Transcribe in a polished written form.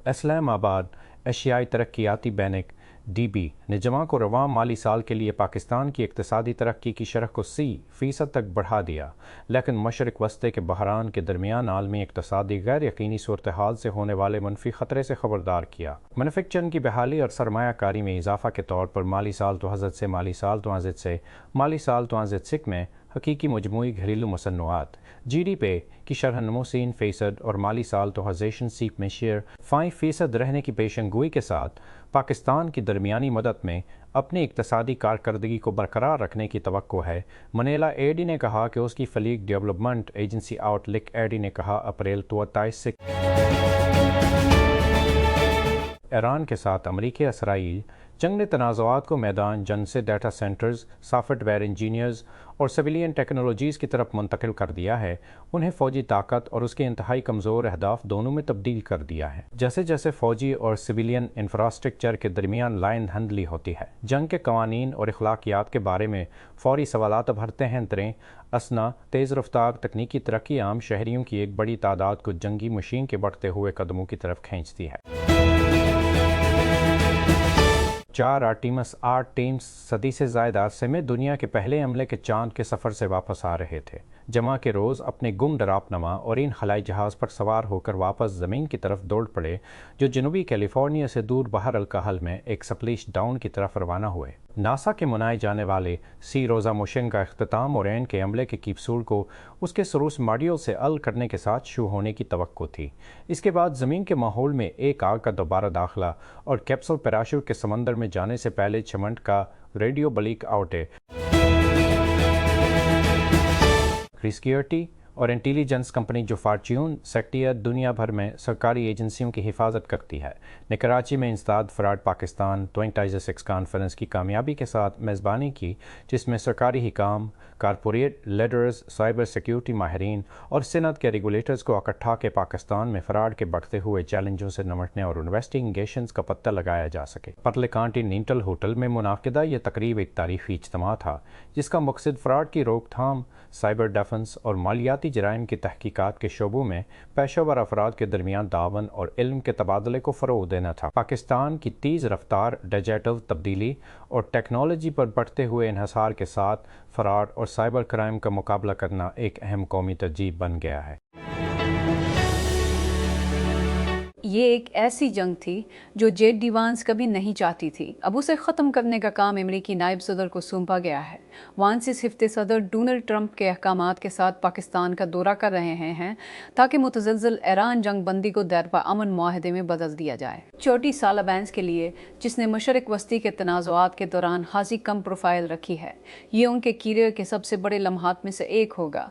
اسلام آباد ایشیائی ترقیاتی بینک (DB) نے جمع کو رواں مالی سال کے لیے پاکستان کی اقتصادی ترقی کی شرح کو 30% تک بڑھا دیا، لیکن مشرق وسطی کے بحران کے درمیان عالمی اقتصادی غیر یقینی صورتحال سے ہونے والے منفی خطرے سے خبردار کیا۔ مینوفیکچرنگ کی بحالی اور سرمایہ کاری میں اضافہ کے طور پر مالی سال 2000 سے مالی سال 2006 میں حقیقی مجموعی گھریلو مصنوعات (GDP) کی شرح نمو 3% اور مالی سال 2006 میں شیئر 5% رہنے کی پیشن گوئی کے ساتھ پاکستان کی درمیانی مدت میں اپنی اقتصادی کارکردگی کو برقرار رکھنے کی توقع ہے۔ منیلا ایڈی نے کہا کہ اس کی فلیگ ڈیولپمنٹ ایجنسی آؤٹ لک ایڈی نے کہا اپریل 23 سے ایران کے ساتھ امریکی اسرائیل جنگ نے تنازعات کو میدان جنگ سے data centres, soft where engineers اور سویلین ٹیکنالوجیز کی طرف منتقل کر دیا ہے، انہیں فوجی طاقت اور اس کے انتہائی کمزور اہداف دونوں میں تبدیل کر دیا ہے۔ جیسے جیسے فوجی اور سویلین انفراسٹرکچر کے درمیان لائن دھندلی ہوتی ہے، جنگ کے قوانین اور اخلاقیات کے بارے میں فوری سوالات ابھرتے ہیں۔ اسنا تیز رفتار تکنیکی ترقی عام شہریوں کی ایک بڑی تعداد کو جنگی مشین کے بڑھتے ہوئے قدموں کی طرف کھینچتی ہے۔ 4 آرٹیمس 8 ٹیمز صدی سے زائد عرصے میں دنیا کے پہلے عملے کے چاند کے سفر سے واپس آ رہے تھے۔ جمعہ کے روز اپنے گم ڈراپنما اورین خلائی جہاز پر سوار ہو کر واپس زمین کی طرف دوڑ پڑے، جو جنوبی کیلیفورنیا سے دور بحر الکاہل میں ایک سپلیش ڈاؤن کی طرف روانہ ہوئے۔ ناسا کے منائے جانے والے روزا مشن کا اختتام اورین کے عملے کے کیپسول کو اس کے سروس ماڈیول سے ال کرنے کے ساتھ شروع ہونے کی توقع تھی۔ اس کے بعد زمین کے ماحول میں ایک آگ کا دوبارہ داخلہ اور کیپسول پیراشوٹ کے سمندر میں جانے سے پہلے چھمنٹ کا ریڈیو بلیک آؤٹ ہے۔ سیکیورٹی اور انٹیلیجنس کمپنی جو فارچیون سیکٹر دنیا بھر میں سرکاری ایجنسیوں کی حفاظت کرتی ہے، نے کراچی میں انسداد فراڈ پاکستان 2026 کانفرنس کی کامیابی کے ساتھ میزبانی کی، جس میں سرکاری حکام، کارپوریٹ لیڈرز، سائبر سیکیورٹی ماہرین اور صنعت کے ریگولیٹرز کو اکٹھا کے پاکستان میں فراڈ کے بڑھتے ہوئے چیلنجوں سے نمٹنے اور انویسٹیگیشنز کا پتہ لگایا جا سکے۔ پرلے کانٹی نینٹل ہوٹل میں منعقدہ یہ تقریب ایک تاریخی اجتماع تھا، جس کا مقصد فراڈ کی روک تھام، سائبر ڈیفنس اور مالیاتی جرائم کی تحقیقات کے شعبوں میں پیشہ ور افراد کے درمیان تعاون اور علم کے تبادلے کو فروغ دینا تھا۔ پاکستان کی تیز رفتار ڈیجیٹل تبدیلی اور ٹیکنالوجی پر بڑھتے ہوئے انحصار کے ساتھ فراڈ اور سائبر کرائم کا مقابلہ کرنا ایک اہم قومی ترجیح بن گیا ہے۔ یہ ایک ایسی جنگ تھی جو جیڈ ڈی وانس کبھی نہیں چاہتی تھی۔ اب اسے ختم کرنے کا کام امریکی نائب صدر کو سونپا گیا ہے۔ وانس اس ہفتے صدر ڈونلڈ ٹرمپ کے احکامات کے ساتھ پاکستان کا دورہ کر رہے ہیں تاکہ متزلزل ایران جنگ بندی کو دیرپا امن معاہدے میں بدل دیا جائے۔ چھوٹی سالہ بینس کے لیے، جس نے مشرق وسطی کے تنازعات کے دوران خاصی کم پروفائل رکھی ہے، یہ ان کے کیریئر کے سب سے بڑے لمحات میں سے ایک ہوگا۔